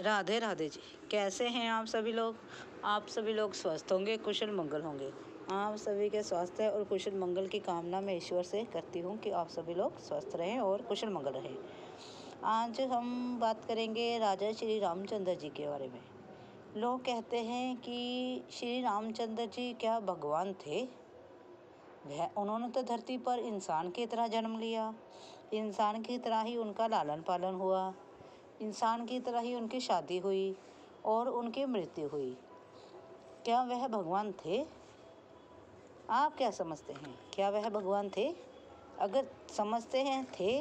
राधे राधे जी। कैसे हैं आप सभी लोग? आप सभी लोग स्वस्थ होंगे, कुशल मंगल होंगे। आप सभी के स्वास्थ्य और कुशल मंगल की कामना मैं ईश्वर से करती हूँ कि आप सभी लोग स्वस्थ रहें और कुशल मंगल रहें। आज हम बात करेंगे राजा श्री रामचंद्र जी के बारे में। लोग कहते हैं कि श्री रामचंद्र जी क्या भगवान थे? उन्होंने तो धरती पर इंसान की तरह जन्म लिया, इंसान की तरह ही उनका लालन पालन हुआ, इंसान की तरह ही उनकी शादी हुई और उनकी मृत्यु हुई। क्या वह भगवान थे? आप क्या समझते हैं? क्या वह भगवान थे? अगर समझते हैं थे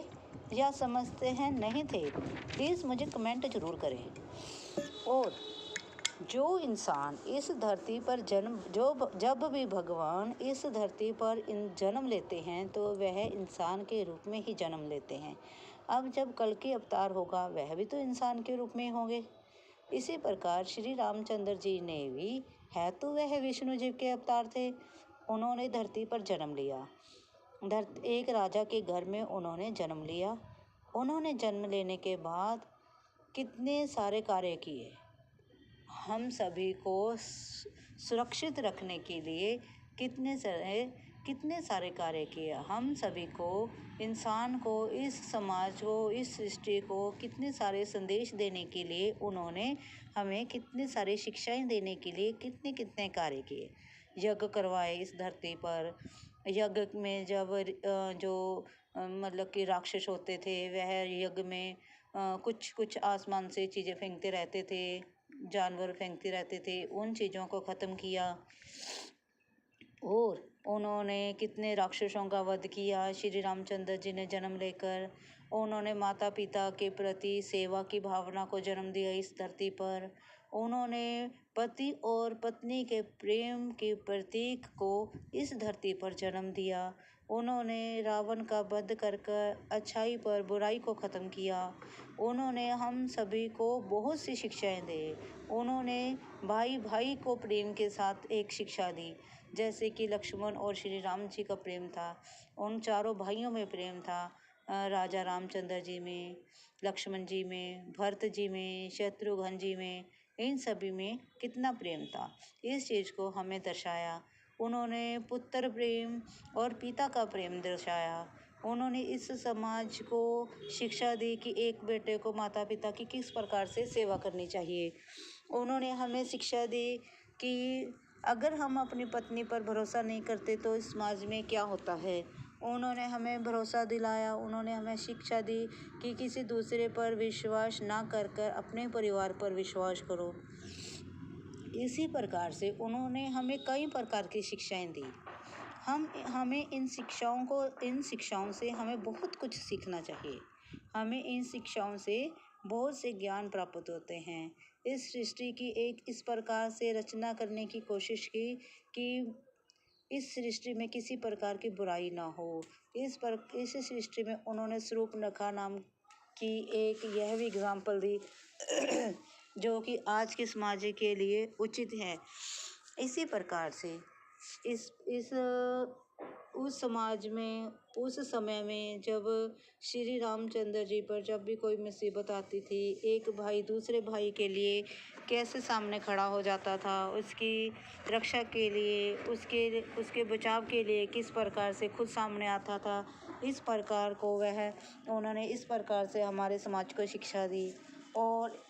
या समझते हैं नहीं थे, प्लीज़ मुझे कमेंट ज़रूर करें। और जो इंसान इस धरती पर जब भी भगवान इस धरती पर जन्म लेते हैं तो वह इंसान के रूप में ही जन्म लेते हैं। अब जब कल की अवतार होगा वह भी तो इंसान के रूप में होंगे। इसी प्रकार श्री रामचंद्र जी ने भी है तो वह विष्णु जी के अवतार थे। उन्होंने धरती पर जन्म लिया, एक राजा के घर में उन्होंने जन्म लिया। उन्होंने जन्म लेने के बाद कितने सारे कार्य किए। हम सभी को सुरक्षित रखने के लिए कितने सारे कार्य किए। हम सभी को, इंसान को, इस समाज को, इस सृष्टि को कितने सारे संदेश देने के लिए उन्होंने हमें कितनी सारी शिक्षाएं देने के लिए कितने कार्य किए। यज्ञ करवाए इस धरती पर। यज्ञ में जब मतलब कि राक्षस होते थे वह यज्ञ में कुछ आसमान से चीज़ें फेंकते रहते थे, जानवर फेंकते रहते थे, उन चीज़ों को ख़त्म किया। और उन्होंने कितने राक्षसों का वध किया। श्री रामचंद्र जी ने जन्म लेकर उन्होंने माता पिता के प्रति सेवा की भावना को जन्म दिया इस धरती पर। उन्होंने पति और पत्नी के प्रेम के प्रतीक को इस धरती पर जन्म दिया। उन्होंने रावण का वध कर अच्छाई पर बुराई को ख़त्म किया। उन्होंने हम सभी को बहुत सी शिक्षाएं दी। उन्होंने भाई भाई को प्रेम के साथ एक शिक्षा दी, जैसे कि लक्ष्मण और श्री राम जी का प्रेम था। उन चारों भाइयों में प्रेम था। राजा रामचंद्र जी में, लक्ष्मण जी में, भरत जी में, शत्रुघ्न जी में, इन सभी में कितना प्रेम था, इस चीज़ को हमें दर्शाया। उन्होंने पुत्र प्रेम और पिता का प्रेम दर्शाया। उन्होंने इस समाज को शिक्षा दी कि एक बेटे को माता पिता की किस प्रकार से सेवा करनी चाहिए। उन्होंने हमें शिक्षा दी कि अगर हम अपनी पत्नी पर भरोसा नहीं करते तो इस समाज में क्या होता है। उन्होंने हमें भरोसा दिलाया, उन्होंने हमें शिक्षा दी कि किसी दूसरे पर विश्वास ना कर अपने परिवार पर विश्वास करो। इसी प्रकार से उन्होंने हमें कई प्रकार की शिक्षाएं दी। हमें इन शिक्षाओं से हमें बहुत कुछ सीखना चाहिए। हमें इन शिक्षाओं से बहुत से ज्ञान प्राप्त होते हैं। इस सृष्टि की एक इस प्रकार से रचना करने की कोशिश की कि इस सृष्टि में किसी प्रकार की बुराई ना हो। इस सृष्टि में उन्होंने शूर्पणखा नाम की एक यह भी एग्जाम्पल दी जो कि आज के समाज के लिए उचित है। इसी प्रकार से उस समाज में, उस समय में जब श्री रामचंद्र जी पर जब भी कोई मुसीबत आती थी, एक भाई दूसरे भाई के लिए कैसे सामने खड़ा हो जाता था, उसकी रक्षा के लिए, उसके बचाव के लिए किस प्रकार से खुद सामने आता था, इस प्रकार को उन्होंने इस प्रकार से हमारे समाज को शिक्षा दी। और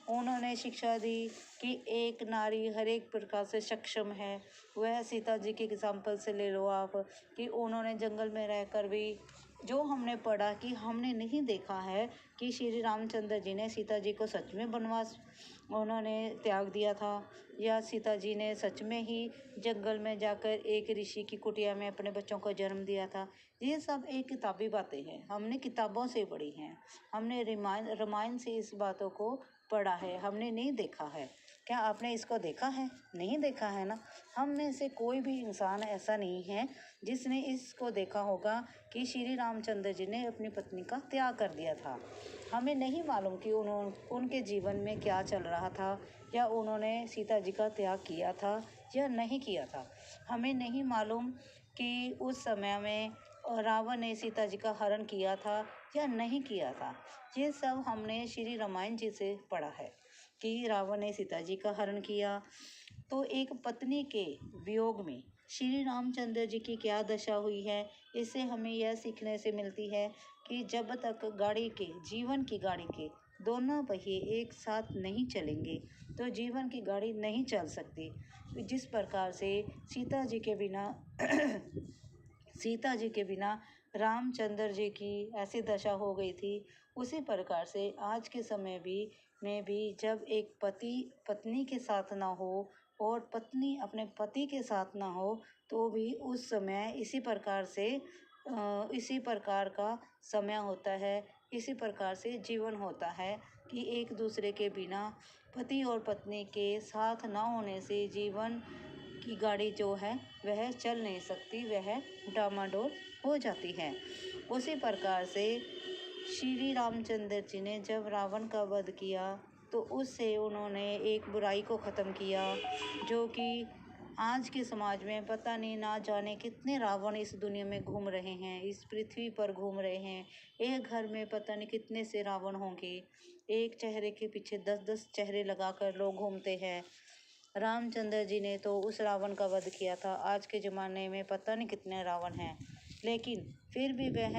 उन्होंने शिक्षा दी कि एक नारी हर एक प्रकार से सक्षम है। वह सीता जी के एग्जाम्पल से ले लो आप, कि उन्होंने जंगल में रहकर भी, जो हमने पढ़ा कि हमने नहीं देखा है कि श्री रामचंद्र जी ने सीता जी को सच में वनवास उन्होंने त्याग दिया था, या सीता जी ने सच में ही जंगल में जाकर एक ऋषि की कुटिया में अपने बच्चों को जन्म दिया था। ये सब एक किताबी बातें हैं, हमने किताबों से पढ़ी हैं। हमने रामायण से इस बातों को पढ़ा है, हमने नहीं देखा है। क्या आपने इसको देखा है? नहीं देखा है ना। हम में से कोई भी इंसान ऐसा नहीं है जिसने इसको देखा होगा कि श्री रामचंद्र जी ने अपनी पत्नी का त्याग कर दिया था। हमें नहीं मालूम कि उनके जीवन में क्या चल रहा था, या उन्होंने सीता जी का त्याग किया था या नहीं किया था। हमें नहीं मालूम कि उस समय में रावण ने सीता जी का हरण किया था या नहीं किया था। ये सब हमने श्री रामायण जी से पढ़ा है। कि रावण ने सीता जी का हरण किया। तो एक पत्नी के वियोग में श्री रामचंद्र जी की क्या दशा हुई है, इससे हमें यह सीखने से मिलती है कि जब तक गाड़ी के जीवन की गाड़ी के दोनों पहिए एक साथ नहीं चलेंगे तो जीवन की गाड़ी नहीं चल सकती। जिस प्रकार से सीता जी के बिना सीता जी के बिना रामचंद्र जी की ऐसी दशा हो गई थी, उसी प्रकार से आज के समय में भी जब एक पति पत्नी के साथ ना हो और पत्नी अपने पति के साथ ना हो तो भी उस समय इसी प्रकार का समय होता है, इसी प्रकार से जीवन होता है कि एक दूसरे के बिना पति और पत्नी के साथ ना होने से जीवन की गाड़ी जो है वह चल नहीं सकती, वह डामाडोल हो जाती है। उसी प्रकार से श्री रामचंद्र जी ने जब रावण का वध किया तो उससे उन्होंने एक बुराई को ख़त्म किया, जो कि आज के समाज में पता नहीं ना जाने कितने रावण इस दुनिया में घूम रहे हैं, इस पृथ्वी पर घूम रहे हैं। एक घर में पता नहीं कितने से रावण होंगे, एक चेहरे के पीछे 10-10 चेहरे लगाकर लोग घूमते हैं। रामचंद्र जी ने तो उस रावण का वध किया था, आज के ज़माने में पता नहीं कितने रावण हैं, लेकिन फिर भी वह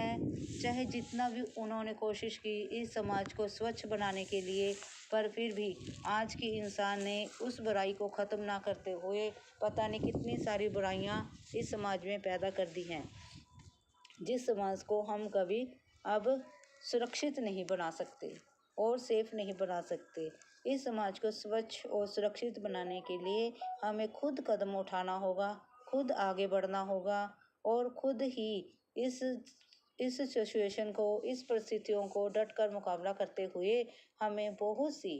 चाहे जितना भी उन्होंने कोशिश की इस समाज को स्वच्छ बनाने के लिए, पर फिर भी आज के इंसान ने उस बुराई को ख़त्म ना करते हुए पता नहीं कितनी सारी बुराइयां इस समाज में पैदा कर दी हैं, जिस समाज को हम कभी अब सुरक्षित नहीं बना सकते और सेफ नहीं बना सकते। इस समाज को स्वच्छ और सुरक्षित बनाने के लिए हमें खुद कदम उठाना होगा, खुद आगे बढ़ना होगा और खुद ही इस सिचुएशन को, इस परिस्थितियों को डटकर मुकाबला करते हुए हमें बहुत सी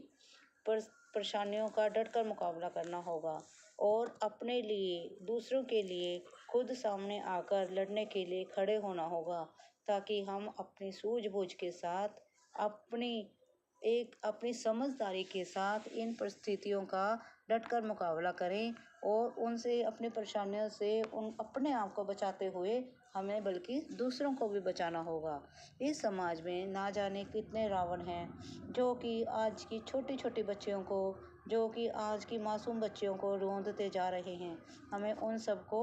परेशानियों का डटकर मुकाबला करना होगा और अपने लिए, दूसरों के लिए खुद सामने आकर लड़ने के लिए खड़े होना होगा, ताकि हम अपनी सूझबूझ के साथ, अपनी समझदारी के साथ इन परिस्थितियों का डटकर मुकाबला करें और उनसे, अपनी परेशानियों से अपने आप को बचाते हुए हमें बल्कि दूसरों को भी बचाना होगा। इस समाज में ना जाने कितने रावण हैं जो कि आज की छोटी छोटी बच्चियों को, जो कि आज की मासूम बच्चियों को रोंदते जा रहे हैं। हमें उन सबको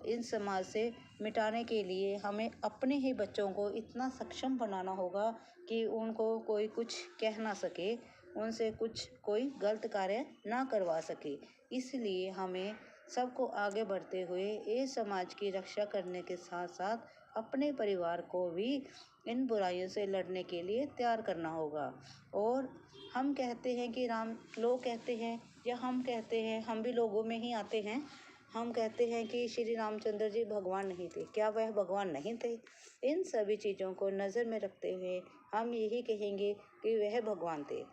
इन समाज से मिटाने के लिए हमें अपने ही बच्चों को इतना सक्षम बनाना होगा कि उनको कोई कुछ कह ना सके, उनसे कोई गलत कार्य ना करवा सके। इसलिए हमें सबको आगे बढ़ते हुए इस समाज की रक्षा करने के साथ साथ अपने परिवार को भी इन बुराइयों से लड़ने के लिए तैयार करना होगा। और हम कहते हैं कि लोग कहते हैं या हम कहते हैं, हम भी लोगों में ही आते हैं, हम कहते हैं कि श्री रामचंद्र जी भगवान नहीं थे। क्या वह भगवान नहीं थे? इन सभी चीज़ों को नज़र में रखते हुए हम यही कहेंगे कि वह भगवान थे,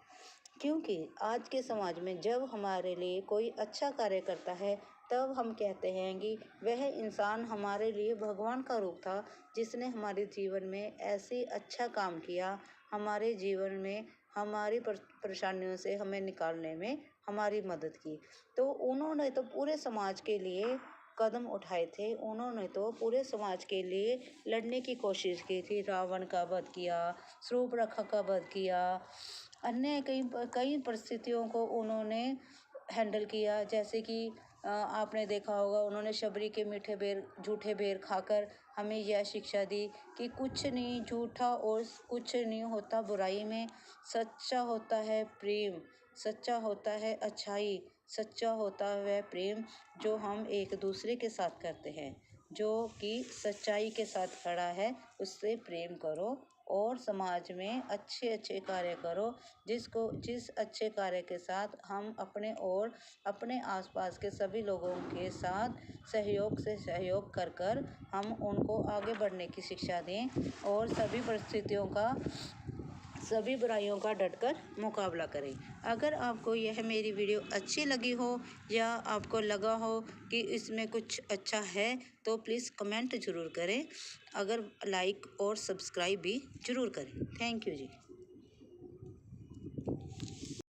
क्योंकि आज के समाज में जब हमारे लिए कोई अच्छा कार्य करता है तब हम कहते हैं कि वह इंसान हमारे लिए भगवान का रूप था, जिसने हमारे जीवन में ऐसे अच्छा काम किया, हमारे जीवन में हमारी परेशानियों से हमें निकालने में हमारी मदद की। तो उन्होंने तो पूरे समाज के लिए कदम उठाए थे, उन्होंने तो पूरे समाज के लिए लड़ने की कोशिश की थी। रावण का वध किया, शूर्पणखा का वध किया, अन्य कई परिस्थितियों को उन्होंने हैंडल किया। जैसे कि आपने देखा होगा, उन्होंने शबरी के झूठे बेर खाकर हमें यह शिक्षा दी कि कुछ नहीं झूठा और कुछ नहीं होता बुराई में, सच्चा होता है प्रेम, सच्चा होता है अच्छाई, सच्चा होता है वह प्रेम जो हम एक दूसरे के साथ करते हैं, जो कि सच्चाई के साथ खड़ा है, उससे प्रेम करो और समाज में अच्छे अच्छे कार्य करो, जिस अच्छे कार्य के साथ हम अपने और अपने आसपास के सभी लोगों के साथ सहयोग कर हम उनको आगे बढ़ने की शिक्षा दें और सभी परिस्थितियों का, सभी बुराइयों का डटकर मुकाबला करें। अगर आपको यह मेरी वीडियो अच्छी लगी हो या आपको लगा हो कि इसमें कुछ अच्छा है तो प्लीज़ कमेंट ज़रूर करें, अगर लाइक और सब्सक्राइब भी ज़रूर करें। Thank you ji.